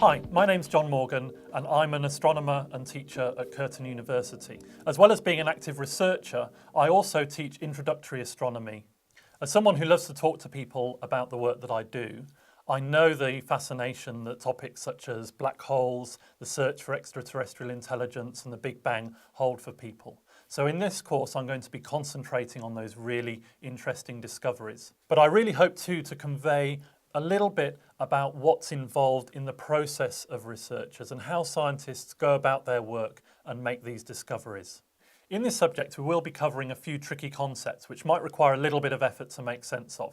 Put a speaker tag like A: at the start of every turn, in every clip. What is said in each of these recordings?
A: Hi, my name's John Morgan and I'm an astronomer and teacher at Curtin University. As well as being an active researcher, I also teach introductory astronomy. As someone who loves to talk to people about the work that I do, I know the fascination that topics such as black holes, the search for extraterrestrial intelligence and the Big Bang hold for people. So in this course I'm going to be concentrating on those really interesting discoveries. But I really hope too to convey a little bit about what's involved in the process of researchers and how scientists go about their work and make these discoveries. In this subject, we will be covering a few tricky concepts which might require a little bit of effort to make sense of.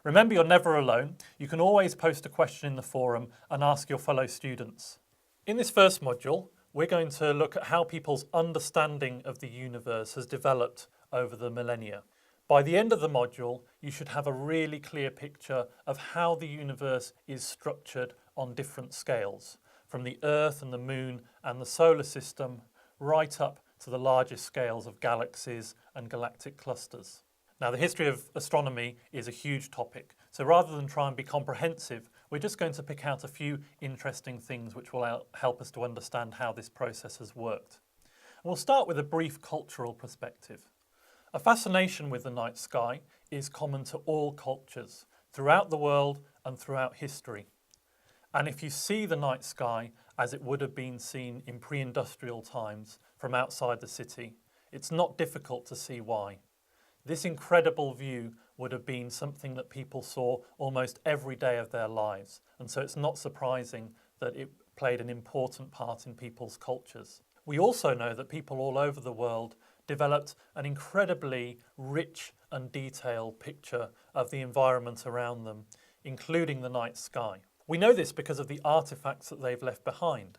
A: Remember, you're never alone. You can always post a question in the forum and ask your fellow students. In this first module, we're going to look at how people's understanding of the universe has developed over the millennia. By the end of the module, you should have a really clear picture of how the universe is structured on different scales, from the Earth and the Moon and the solar system, right up to the largest scales of galaxies and galactic clusters. Now, the history of astronomy is a huge topic, so rather than try and be comprehensive, we're just going to pick out a few interesting things which will help us to understand how this process has worked. And we'll start with a brief cultural perspective. A fascination with the night sky is common to all cultures, throughout the world and throughout history. And if you see the night sky as it would have been seen in pre-industrial times from outside the city, it's not difficult to see why. This incredible view would have been something that people saw almost every day of their lives, and so it's not surprising that it played an important part in people's cultures. We also know that people all over the world developed an incredibly rich and detailed picture of the environment around them, including the night sky. We know this because of the artifacts that they've left behind,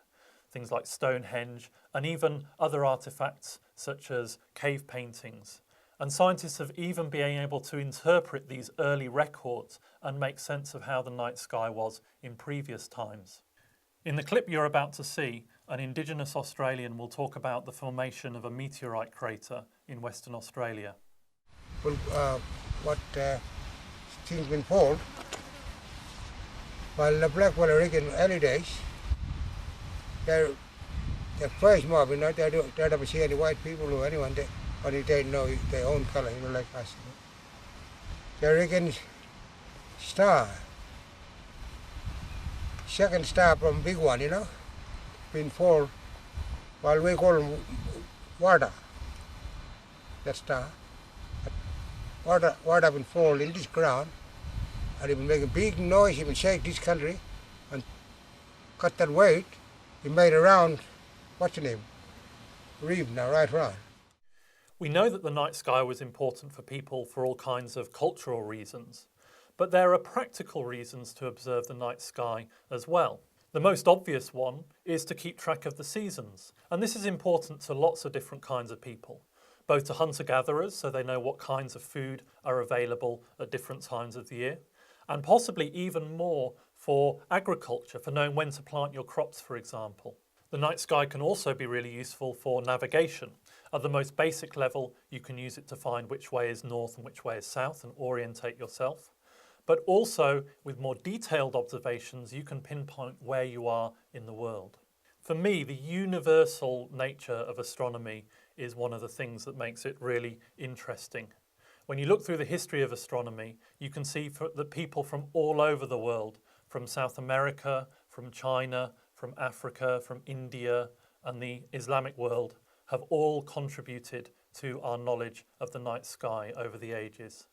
A: things like Stonehenge and even other artifacts such as cave paintings. And scientists have even been able to interpret these early records and make sense of how the night sky was in previous times. In the clip you're about to see, an Indigenous Australian will talk about the formation of a meteorite crater in Western Australia.
B: Well, things been formed while the black American early days, they're first mob, they don't see any white people or anyone, only they know their own color, like us. The American star, second star from big one, been formed while we call them water, that star. Water been formed in this ground, and it will make a big noise, it will shake this country, and cut that weight, it made around, what's the name, reef now, right around.
A: We know that the night sky was important for people for all kinds of cultural reasons, but there are practical reasons to observe the night sky as well. The most obvious one is to keep track of the seasons, and this is important to lots of different kinds of people, both to hunter-gatherers, so they know what kinds of food are available at different times of the year, and possibly even more for agriculture, for knowing when to plant your crops, for example. The night sky can also be really useful for navigation. At the most basic level, you can use it to find which way is north and which way is south and orientate yourself. But also, with more detailed observations, you can pinpoint where you are in the world. For me, the universal nature of astronomy is one of the things that makes it really interesting. When you look through the history of astronomy, you can see that people from all over the world, from South America, from China, from Africa, from India, and the Islamic world, have all contributed to our knowledge of the night sky over the ages.